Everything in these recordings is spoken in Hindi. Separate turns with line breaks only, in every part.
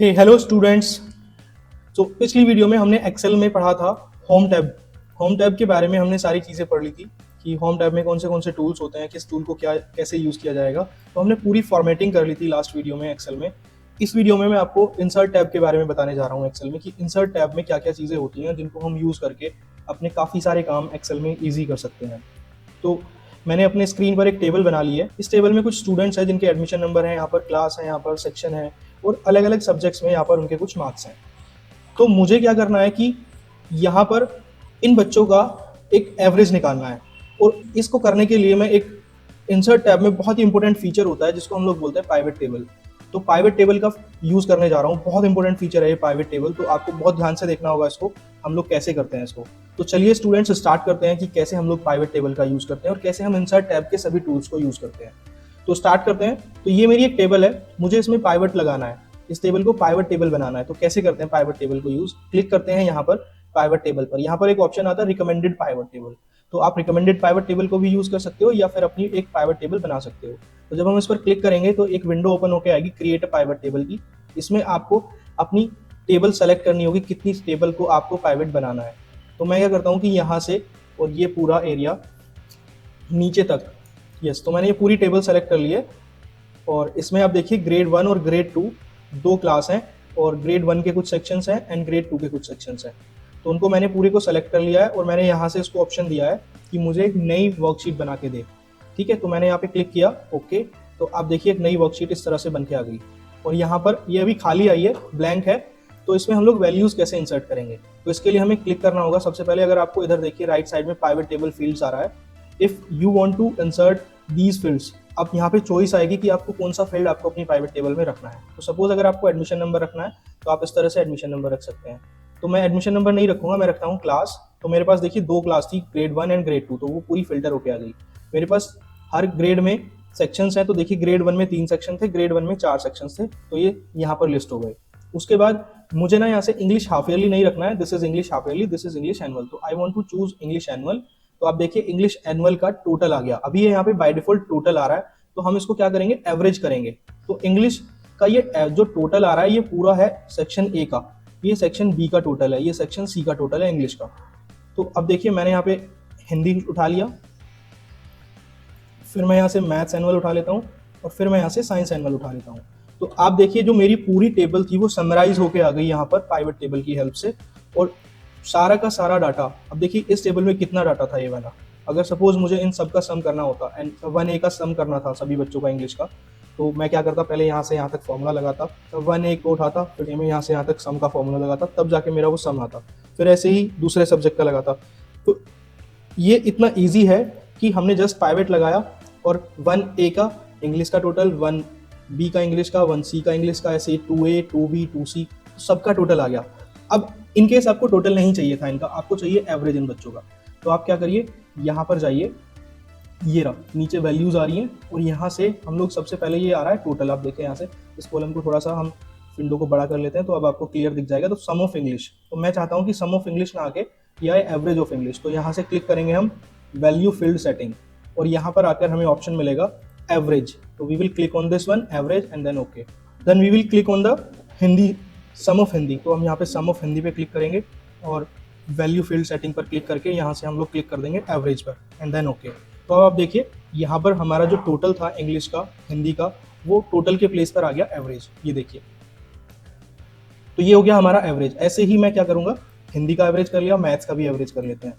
Hello students. तो पिछली वीडियो में हमने एक्सेल में पढ़ा था होम टैब। होम टैब के बारे में हमने सारी चीज़ें पढ़ ली थी कि होम टैब में कौन से टूल्स होते हैं, किस टूल को क्या कैसे यूज़ किया जाएगा। तो हमने पूरी फॉर्मेटिंग कर ली थी लास्ट वीडियो में एक्सेल में। इस वीडियो में मैं आपको इंसर्ट टैब के बारे में बताने जा रहा हूँ एक्सेल में कि इंसर्ट टैब में क्या क्या चीज़ें होती हैं जिनको हम यूज़ करके अपने काफ़ी सारे काम एक्सेल में ईजी कर सकते हैं। तो मैंने अपने स्क्रीन पर एक टेबल बना ली है। इस टेबल में कुछ स्टूडेंट्स हैं जिनके एडमिशन नंबर हैं, यहाँ पर क्लास है, यहाँ पर सेक्शन है और अलग अलग सब्जेक्ट्स में यहाँ पर उनके कुछ मार्क्स हैं। तो मुझे क्या करना है कि यहाँ पर इन बच्चों का एक एवरेज निकालना है और इसको करने के लिए मैं एक इंसर्ट टैब में बहुत ही इंपॉर्टेंट फीचर होता है जिसको हम लोग बोलते हैं पाइवेट टेबल। तो पाइवेट टेबल का यूज़ करने जा रहा हूँ। बहुत इंपॉर्टेंट फीचर है ये पाइवेट टेबल, तो आपको बहुत ध्यान से देखना होगा इसको हम लोग कैसे करते हैं इसको। तो चलिए स्टूडेंट्स स्टार्ट करते हैं कि कैसे हम लोग पाइवेट टेबल का यूज़ करते हैं और कैसे हम इंसर्ट टैब के सभी टूल्स को यूज़ करते हैं। तो स्टार्ट करते हैं। तो ये मेरी एक टेबल है, मुझे इसमें पाइवेट लगाना है, इस टेबल को पाइवेट टेबल बनाना है। तो कैसे करते हैं पाइवेट टेबल को यूज़? क्लिक करते हैं यहाँ पर पाइवेट टेबल पर। यहाँ पर एक ऑप्शन आता है रिकमेंडेड पाइवेट टेबल। तो आप रिकमेंडेड पाइवेट टेबल को भी यूज़ कर सकते हो या फिर अपनी एक पाइवेट टेबल बना सकते हो। तो जब हम इस पर क्लिक करेंगे तो एक विंडो ओपन होकर आएगी क्रिएट अ पाइवेट टेबल की। इसमें आपको अपनी टेबल सेलेक्ट करनी होगी, कितनी टेबल को आपको पाइवेट बनाना है। तो मैं क्या करता हूँ कि यहाँ से और ये पूरा एरिया नीचे तक, यस, तो मैंने ये पूरी टेबल सेलेक्ट कर ली है। और इसमें आप देखिए ग्रेड 1 और ग्रेड 2 दो क्लास हैं और ग्रेड 1 के कुछ सेक्शंस हैं एंड ग्रेड 2 के कुछ सेक्शंस हैं। तो उनको मैंने पूरे को सेलेक्ट कर लिया है और मैंने यहाँ से इसको ऑप्शन दिया है कि मुझे एक नई वर्कशीट बना के दे। ठीक है, तो मैंने यहाँ पे क्लिक किया ओके। तो आप देखिए एक नई वर्कशीट इस तरह से बन के आ गई और यहाँ पर ये अभी खाली आई है, ब्लैंक है। तो इसमें हम लोग वैल्यूज कैसे इंसर्ट करेंगे? तो इसके लिए हमें क्लिक करना होगा। सबसे पहले अगर आपको इधर देखिए राइट साइड में पाइवेट टेबल फील्ड्स आ रहा है। If you want to insert these fields, अब यहाँ पे चॉइस आएगी कि आपको कौन सा फील्ड आपको अपनी प्राइवेट टेबल में रखना है। तो सपोज अगर आपको एडमिशन नंबर रखना है तो आप इस तरह से एडमिशन नंबर रख सकते हैं। तो मैं एडमिशन नंबर नहीं रखूंगा, मैं रखता हूँ क्लास। तो मेरे पास देखिए दो क्लास थी, ग्रेड 1 एंड ग्रेड 2, तो वो पूरी फिल्टर होके आ गई। मेरे पास हर ग्रेड में सेक्शंस हैं, तो देखिए ग्रेड 1 में 3 सेक्शन थे, ग्रेड 1 में 4 सेक्शंस थे, तो ये यहाँ पर लिस्ट हो गए। उसके बाद मुझे ना यहाँ से इंग्लिश हाफ ईयरली नहीं रखना है, this is English half yearly, this is English annual. तो I want to choose English annual. तो आप देखिए इंग्लिश एनुअल का टोटल आ गया। अभी ये यहाँ पे बाय डिफॉल्ट टोटल आ रहा है, तो हम इसको क्या करेंगे, एवरेज करेंगे। तो इंग्लिश का ये जो टोटल आ रहा है ये पूरा है सेक्शन ए का, ये सेक्शन बी का टोटल है, ये सेक्शन सी का टोटल है इंग्लिश का। तो अब देखिए मैंने यहाँ पे हिंदी उठा लिया, फिर मैं यहाँ से मैथ्स एनुअल उठा लेता हूँ और फिर मैं यहाँ से साइंस एनुअल उठा लेता हूँ। तो आप देखिए जो मेरी पूरी टेबल थी वो समराइज होके आ गई यहाँ पर पाइवेट टेबल की हेल्प से। और सारा का सारा डाटा, अब देखिए इस टेबल में कितना डाटा था ये वाला। अगर सपोज मुझे इन सब का सम करना होता एंड 1A का सम करना था सभी बच्चों का इंग्लिश का, तो मैं क्या करता, पहले यहाँ से यहाँ तक फॉर्मूला लगाता, 1A को उठाता, फिर मैं यहाँ से यहाँ तक सम का फॉर्मूला लगाता, तब जाके मेरा वो सम आता। फिर ऐसे ही दूसरे सब्जेक्ट का लगाता। तो ये इतना ईजी है कि हमने जस्ट पाइवेट लगाया और 1A का इंग्लिश का टोटल, 1B का इंग्लिश का, 1C का इंग्लिश का, ऐसे 2A 2B 2C सबका टोटल आ गया। अब इनकेस आपको टोटल नहीं चाहिए था इनका, आपको चाहिए एवरेज इन बच्चों का, तो आप क्या करिए, यहाँ पर जाइए, ये रहा नीचे वैल्यूज आ रही हैं और यहाँ से हम लोग सबसे पहले ये आ रहा है टोटल। आप देखें यहाँ से इस कॉलम को थोड़ा सा हम विंडो को बड़ा कर लेते हैं तो अब आपको क्लियर दिख जाएगा। तो सम ऑफ इंग्लिश, तो मैं चाहता हूँ कि सम ऑफ इंग्लिश ना आके यह है एवरेज ऑफ इंग्लिश। तो यहाँ से क्लिक करेंगे हम वैल्यू फील्ड सेटिंग और यहाँ पर आकर हमें ऑप्शन मिलेगा एवरेज। तो we will click on this one average and then okay. Then we will click on the Hindi, sum of Hindi. तो हम यहाँ पे सम ऑफ हिंदी पे क्लिक करेंगे और वैल्यू फील्ड सेटिंग पर क्लिक करके यहाँ से हम लोग क्लिक कर देंगे एवरेज पर एंड देन ओके। तो अब आप देखिए यहाँ पर हमारा जो टोटल था इंग्लिश का हिंदी का, वो टोटल के प्लेस पर आ गया एवरेज, ये देखिए। तो ये हो गया हमारा एवरेज। ऐसे ही मैं क्या करूंगा, हिंदी का एवरेज कर लिया, मैथ्स का भी एवरेज कर लेते हैं।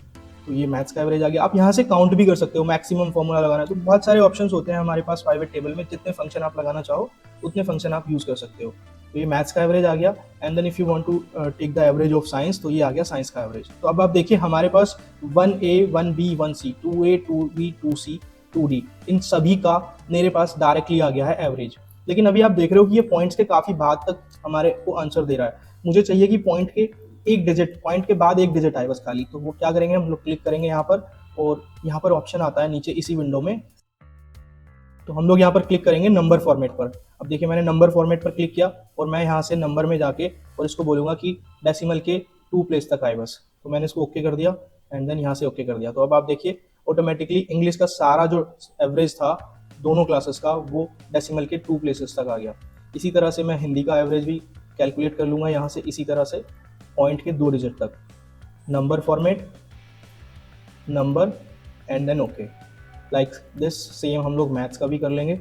तो ये मैथ्स का एवरेज आ गया। आप यहाँ से काउंट भी कर सकते हो, मैक्सिमम फॉर्मूला लगाना है तो बहुत सारे ऑप्शंस होते हैं हमारे पास प्राइवेट टेबल में, जितने फंक्शन आप लगाना चाहो उतने फंक्शन आप यूज कर सकते हो। तो ये मैथ्स का एवरेज आ गया and then if you want to take the average of science, तो ये आ गया साइंस का एवरेज। तो अब आप देखिए हमारे पास 1A 1B 1C 2A 2B 2C 2D इन सभी का मेरे पास डायरेक्टली आ गया है एवरेज। लेकिन अभी आप देख रहे हो कि ये पॉइंट्स के काफी बाद तक हमारे को आंसर दे रहा है। मुझे चाहिए कि पॉइंट के एक डिजिट, पॉइंट के बाद एक डिजिट आए बस खाली। तो वो क्या करेंगे, हम लोग क्लिक करेंगे यहाँ पर और यहाँ पर ऑप्शन आता है नीचे इसी विंडो में। तो हम लोग यहाँ पर क्लिक करेंगे नंबर फॉर्मेट पर। अब देखिए मैंने नंबर फॉर्मेट पर क्लिक किया और मैं यहाँ से नंबर में जाके और इसको बोलूँगा कि डेसिमल के 2 प्लेस तक आए बस। तो मैंने इसको ओके कर दिया एंड देन यहाँ से ओके कर दिया। तो अब आप देखिए ऑटोमेटिकली इंग्लिश का सारा जो एवरेज था दोनों क्लासेस का वो डेसिमल के 2 प्लेसेस तक आ गया। इसी तरह से मैं हिंदी का एवरेज भी कैलकुलेट कर लूँगा यहाँ से इसी तरह से पॉइंट के 2 डिजिट तक, number format, number and then okay, like this. Same हम लोग मैथ्स का भी कर लेंगे।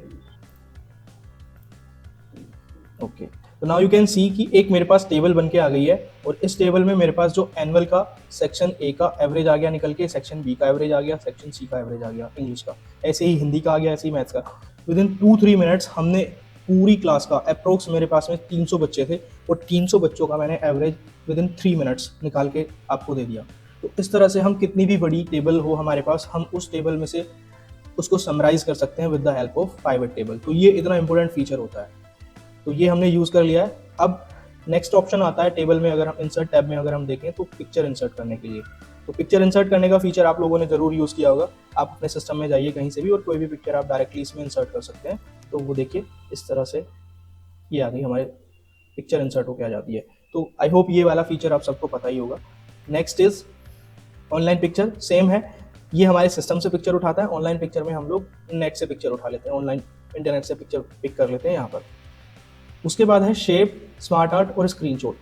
ओके, तो नाउ यू कैन सी कि एक मेरे पास टेबल बन के आ गई है, और इस टेबल में मेरे पास जो एनुअल का सेक्शन ए का एवरेज आ गया निकल के, सेक्शन बी का एवरेज आ गया, सेक्शन सी का एवरेज आ गया इंग्लिश का, ऐसे ही हिंदी का आ गया, ऐसे ही मैथ्स का। विद इन 2-3 मिनट्स हमने पूरी क्लास का अप्रोक्स, मेरे पास में 300 बच्चे थे, और 300 बच्चों का मैंने एवरेज विद इन 3 मिनट्स निकाल के आपको दे दिया। तो इस तरह से हम कितनी भी बड़ी टेबल हो हमारे पास, हम उस टेबल में से उसको समराइज कर सकते हैं with the help of pivot table. तो ये इतना इंपॉर्टेंट फीचर होता है। तो ये हमने यूज़ कर लिया है। अब नेक्स्ट ऑप्शन आता है टेबल में, अगर हम इंसर्ट टैब में अगर हम देखें तो पिक्चर इंसर्ट करने के लिए। तो पिक्चर इंसर्ट करने का फीचर आप लोगों ने जरूर यूज़ किया होगा। आप अपने सिस्टम में जाइए कहीं से भी, और कोई भी पिक्चर आप डायरेक्टली इसमें इंसर्ट कर सकते हैं। तो वो देखिए इस तरह से ये आ गई, हमारे पिक्चर इंसर्ट होकर आ जाती है। तो आई होप ये वाला फीचर आप सबको पता ही होगा। Next is online picture. Same है, ये हमारे सिस्टम से पिक्चर उठाता है। ऑनलाइन पिक्चर में हम लोग नेट से पिक्चर उठा लेते हैं, ऑनलाइन इंटरनेट से पिक्चर पिक कर लेते हैं यहाँ पर। उसके बाद है शेप, स्मार्ट आर्ट और स्क्रीनशॉट।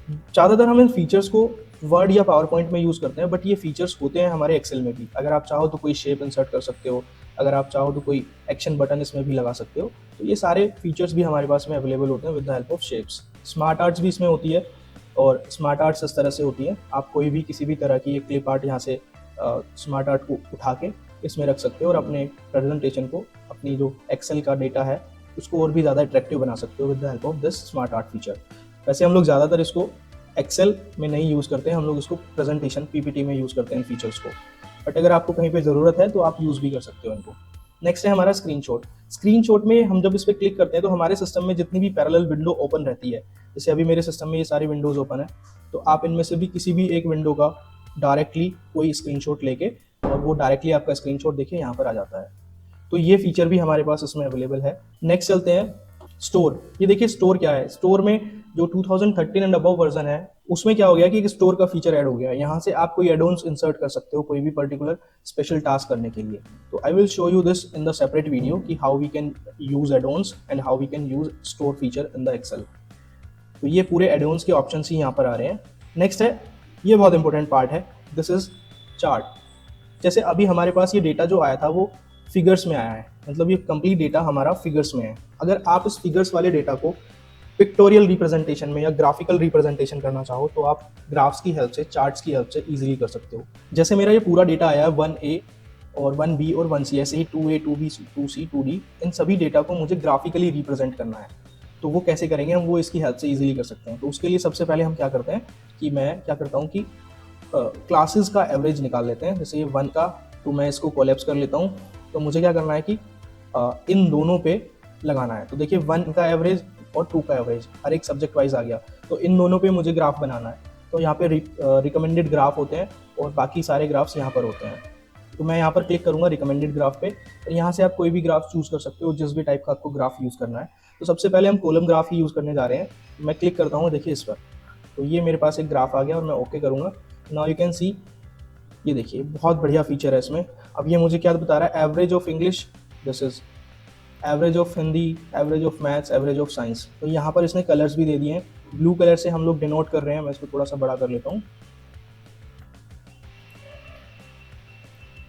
ज़्यादातर हम इन फीचर्स को वर्ड या पावर पॉइंट में यूज़ करते हैं, बट ये फीचर्स होते हैं हमारे एक्सेल में भी। अगर आप चाहो तो कोई शेप इंसर्ट कर सकते हो, अगर आप चाहो तो कोई एक्शन बटन इसमें भी लगा सकते हो। तो ये सारे फीचर्स भी हमारे पास में अवेलेबल होते हैं with the help of shapes. Smart arts भी इसमें होती है, और स्मार्ट आर्ट्स इस तरह से होती है, आप कोई भी किसी भी तरह की एक क्लिप आर्ट यहाँ से स्मार्ट आर्ट को उठा के इसमें रख सकते हो, और अपने प्रेजेंटेशन को, अपनी जो एक्सेल का डेटा है उसको और भी ज़्यादा अट्रैक्टिव बना सकते हो with the help of this smart art feature. वैसे हम लोग ज़्यादातर इसको एक्सेल में नहीं यूज़ करते हैं, हम लोग इसको प्रेजेंटेशन पीपीटी में यूज़ करते हैं फीचर्स को, बट अगर आपको कहीं पे ज़रूरत है तो आप यूज़ भी कर सकते हो इनको। नेक्स्ट है हमारा स्क्रीनशॉट। स्क्रीनशॉट में हम जब इस पर क्लिक करते हैं तो हमारे सिस्टम में जितनी भी पैरेलल विंडो ओपन रहती है, जैसे अभी मेरे सिस्टम में ये सारी विंडोज़ ओपन है, तो आप इनमें से भी किसी भी एक विंडो का डायरेक्टली कोई स्क्रीनशॉट लेके, और वो डायरेक्टली आपका स्क्रीनशॉट देखिए यहाँ पर आ जाता है। तो ये फीचर भी हमारे पास इसमें अवेलेबल है। नेक्स्ट चलते हैं स्टोर। ये देखिए स्टोर क्या है। स्टोर में जो 2013 एंड अबव वर्जन है उसमें क्या हो गया कि एक स्टोर का फीचर ऐड हो गया है। यहाँ से आप कोई एडोन्स इंसर्ट कर सकते हो कोई भी पर्टिकुलर स्पेशल टास्क करने के लिए। तो I will show you this in the separate video कि how we can use addons and how we can use store feature in the Excel. तो ये पूरे एडोन्स के ऑप्शन ही यहाँ पर आ रहे हैं। नेक्स्ट है, ये बहुत इंपॉर्टेंट पार्ट है, दिस इज चार्ट। जैसे अभी हमारे पास ये डेटा जो आया था वो फिगर्स में आया है, मतलब ये कंप्लीट डेटा हमारा फिगर्स में है। अगर आप इस फिगर्स वाले डेटा को पिक्टोरियल रिप्रेजेंटेशन में या ग्राफिकल रिप्रेजेंटेशन करना चाहो तो आप ग्राफ्स की हेल्प से, चार्ट्स की हेल्प से इजीली कर सकते हो। जैसे मेरा ये पूरा डेटा आया है 1A और 1B और 1C, ऐसे ही 2A 2B 2C 2D, इन सभी डेटा को मुझे ग्राफिकली रिप्रेजेंट करना है। तो वो कैसे करेंगे हम, वो इसकी हेल्प से इजीली कर सकते हैं। तो उसके लिए सबसे पहले हम क्या करते हैं कि मैं क्या करता हूँ कि क्लासेस का एवरेज निकाल लेते हैं। जैसे ये 1 का, तो मैं इसको कोलैप्स कर लेता हूँ। तो मुझे क्या करना है कि इन दोनों पे लगाना है। तो देखिए 1 का एवरेज और 2 का एवरेज हर एक सब्जेक्ट वाइज आ गया, तो इन दोनों पे मुझे ग्राफ बनाना है। तो यहाँ पे रिकमेंडेड ग्राफ होते हैं और बाकी सारे ग्राफ्स यहाँ पर होते हैं। तो मैं यहाँ पर क्लिक करूँगा रिकमेंडेड ग्राफ पे, और यहाँ से आप कोई भी ग्राफ चूज़ कर सकते हो जिस भी टाइप का आपको ग्राफ यूज़ करना है। तो सबसे पहले हम कॉलम ग्राफ ही यूज़ करने जा रहे हैं। मैं क्लिक करता हूँ, देखिए इस पर, तो ये मेरे पास एक ग्राफ आ गया और मैं ओके करूँगा। नाउ यू कैन सी, ये देखिए बहुत बढ़िया फीचर है इसमें। अब ये मुझे क्या बता रहा है, average of English, this is average of Hindi, average of maths, average of science. तो यहाँ पर इसने कलर्स भी दे दिए हैं, ब्लू कलर से हम लोग डिनोट कर रहे हैं। मैं इसको थोड़ा सा बड़ा कर लेता हूँ।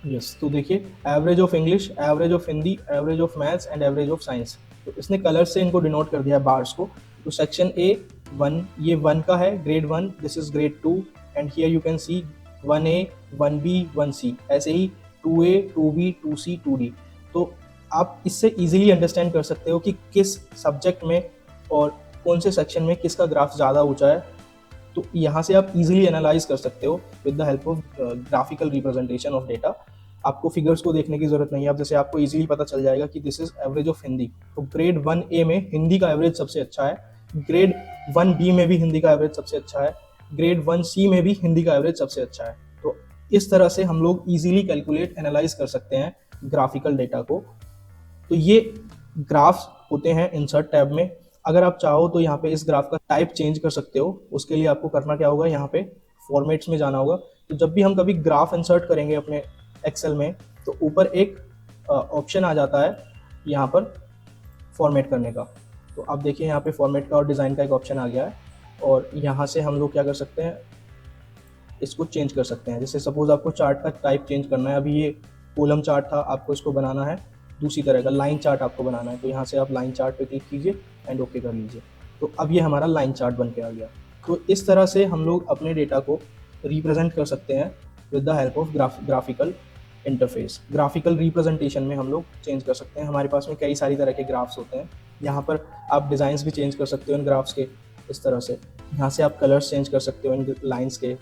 यस, तो देखिए average of English, average of Hindi, average of maths and average of science. तो इसने कलर से इनको डिनोट कर दिया है, बार्स को। तो सेक्शन ए 1, ये 1 का है, grade 1, this is grade 2, and here you can see 1A 1B 1C, ऐसे ही 2A 2B 2C 2D। तो आप इससे इजीली अंडरस्टैंड कर सकते हो कि किस सब्जेक्ट में और कौन से सेक्शन में किसका ग्राफ ज़्यादा ऊंचा है। तो यहाँ से आप इजीली एनालाइज कर सकते हो with the help of graphical representation of data. आपको फिगर्स को देखने की जरूरत नहीं है। अब जैसे आपको इजीली पता चल जाएगा कि this is average of Hindi, तो ग्रेड 1A में हिंदी का एवरेज सबसे अच्छा है, ग्रेड 1B में भी हिंदी का एवरेज सबसे अच्छा है, ग्रेड 1C में भी हिंदी का एवरेज सबसे अच्छा है। तो इस तरह से हम लोग इजीली कैलकुलेट, एनालाइज कर सकते हैं ग्राफिकल डेटा को। तो ये ग्राफ्स होते हैं इंसर्ट टैब में। अगर आप चाहो तो यहाँ पे इस ग्राफ का टाइप चेंज कर सकते हो। उसके लिए आपको करना क्या होगा, यहाँ पे फॉर्मेट्स में जाना होगा। तो जब भी हम कभी ग्राफ इंसर्ट करेंगे अपने एक्सेल में, तो ऊपर एक ऑप्शन आ जाता है यहाँ पर फॉर्मेट करने का। तो आप देखिए यहाँ पे फॉर्मेट का और डिज़ाइन का एक ऑप्शन आ गया है, और यहाँ से हम लोग क्या कर सकते हैं, इसको चेंज कर सकते हैं। जैसे सपोज आपको चार्ट का टाइप चेंज करना है, अभी ये कॉलम चार्ट था, आपको इसको बनाना है दूसरी तरह का, लाइन चार्ट आपको बनाना है, तो यहाँ से आप लाइन चार्ट पे क्लिक कीजिए एंड ओके कर लीजिए। तो अब ये हमारा लाइन चार्ट बन के आ गया। तो इस तरह से हम लोग अपने डेटा को रिप्रेजेंट कर सकते हैं with the help of graphical interface. Graphical representation में हम लोग चेंज कर सकते हैं। हमारे पास में कई सारी तरह के ग्राफ्स होते हैं, यहाँ पर आप डिज़ाइंस भी चेंज कर सकते हो इन ग्राफ्स के, इस तरह से। यहाँ से आप कलर्स चेंज कर सकते हो इन लाइंस के।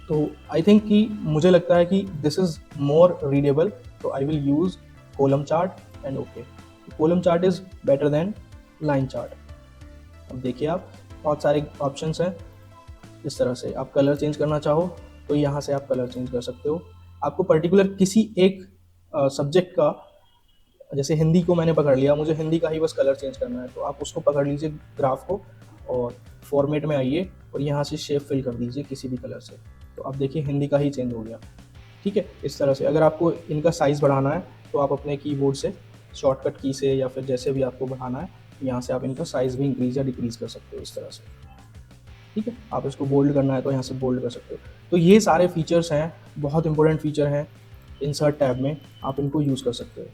तो आई थिंक कि मुझे लगता है कि दिस इज़ मोर रीडेबल, तो I will use column chart and okay. Column chart is better than line chart. अब देखिए आप, बहुत सारे ऑप्शंस हैं। इस तरह से आप कलर चेंज करना चाहो तो यहाँ से आप कलर चेंज कर सकते हो। आपको पर्टिकुलर किसी एक सब्जेक्ट का, जैसे हिंदी को मैंने पकड़ लिया, मुझे हिंदी का ही बस कलर चेंज करना है, तो आप उसको पकड़ लीजिए ग्राफ को, और फॉर्मेट में आइए और यहाँ से शेप फिल कर दीजिए किसी भी कलर से। तो आप देखिए हिंदी का ही चेंज हो गया। ठीक है, इस तरह से। अगर आपको इनका साइज़ बढ़ाना है तो आप अपने कीबोर्ड से शॉर्टकट की से या फिर जैसे भी आपको बढ़ाना है, यहाँ से आप इनका साइज़ भी इंक्रीज़ या डिक्रीज़ कर सकते हो इस तरह से। ठीक है, आप इसको बोल्ड करना है तो यहाँ से बोल्ड कर सकते हो। तो ये सारे फीचर्स हैं, बहुत इंपॉर्टेंट फीचर हैं इंसर्ट टैब में, आप इनको यूज़ कर सकते हो।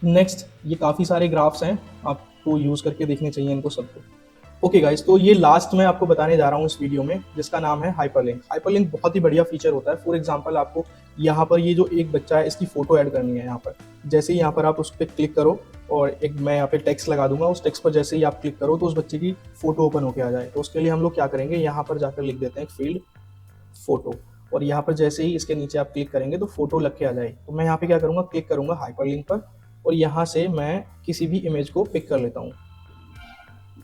नेक्स्ट, ये काफ़ी सारे ग्राफ्स हैं, आपको यूज़ करके देखने चाहिए इनको सबको। ओके गाइस, तो ये लास्ट मैं आपको बताने जा रहा हूँ इस वीडियो में, जिसका नाम है हाइपरलिंक। हाइपरलिंक बहुत ही बढ़िया फीचर होता है। फॉर एग्जांपल, आपको यहाँ पर ये जो एक बच्चा है, इसकी फ़ोटो ऐड करनी है यहाँ पर। जैसे ही यहाँ पर आप उस पर क्लिक करो, और एक मैं यहाँ पे टेक्स्ट लगा दूंगा, उस टेक्स्ट पर जैसे ही आप क्लिक करो तो उस बच्चे की फ़ोटो ओपन होकर आ जाए। तो उसके लिए हम लोग क्या करेंगे, यहाँ पर जाकर लिख देते हैं फील्ड फ़ोटो, और यहाँ पर जैसे ही इसके नीचे आप क्लिक करेंगे तो फ़ोटो लग के आ जाए। तो मैं यहाँ पे क्या करूँगा, क्लिक करूँगा हाइपरलिंक पर, और यहाँ से मैं किसी भी इमेज को पिक कर लेता हूँ।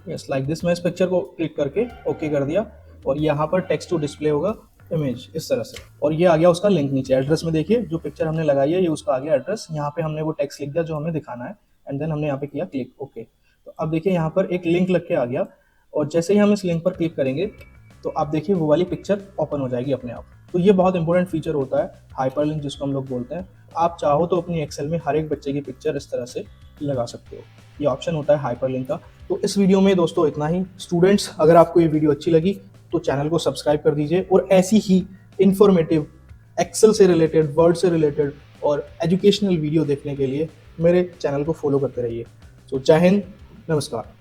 Yes, like this. मैं इस पिक्चर को क्लिक करके ओके कर दिया, और यहाँ पर टेक्स्ट टू डिस्प्ले होगा इमेज, इस तरह से। और ये आ गया उसका लिंक नीचे। एड्रेस में देखिए, जो पिक्चर हमने लगाई है ये उसका आ गया एड्रेस। यहाँ पे हमने वो टेक्स्ट लिख दिया जो हमें दिखाना है, एंड देन हमने यहाँ पे किया क्लिक ओके। तो अब देखिए यहाँ पर एक लिंक लग के आ गया, और जैसे ही हम इस लिंक पर क्लिक करेंगे तो आप देखिए वो वाली पिक्चर ओपन हो जाएगी अपने आप। तो ये बहुत इंपॉर्टेंट फीचर होता है हाइपरलिंक, जिसको हम लोग बोलते हैं। आप चाहो तो अपनी एक्सेल में हर एक बच्चे की पिक्चर इस तरह से लगा सकते हो। ये ऑप्शन होता है हाइपरलिंक का। तो इस वीडियो में दोस्तों इतना ही। स्टूडेंट्स, अगर आपको ये वीडियो अच्छी लगी तो चैनल को सब्सक्राइब कर दीजिए, और ऐसी ही इंफॉर्मेटिव एक्सेल से रिलेटेड, वर्ड से रिलेटेड और एजुकेशनल वीडियो देखने के लिए मेरे चैनल को फॉलो करते रहिए। तो जय हिंद, नमस्कार।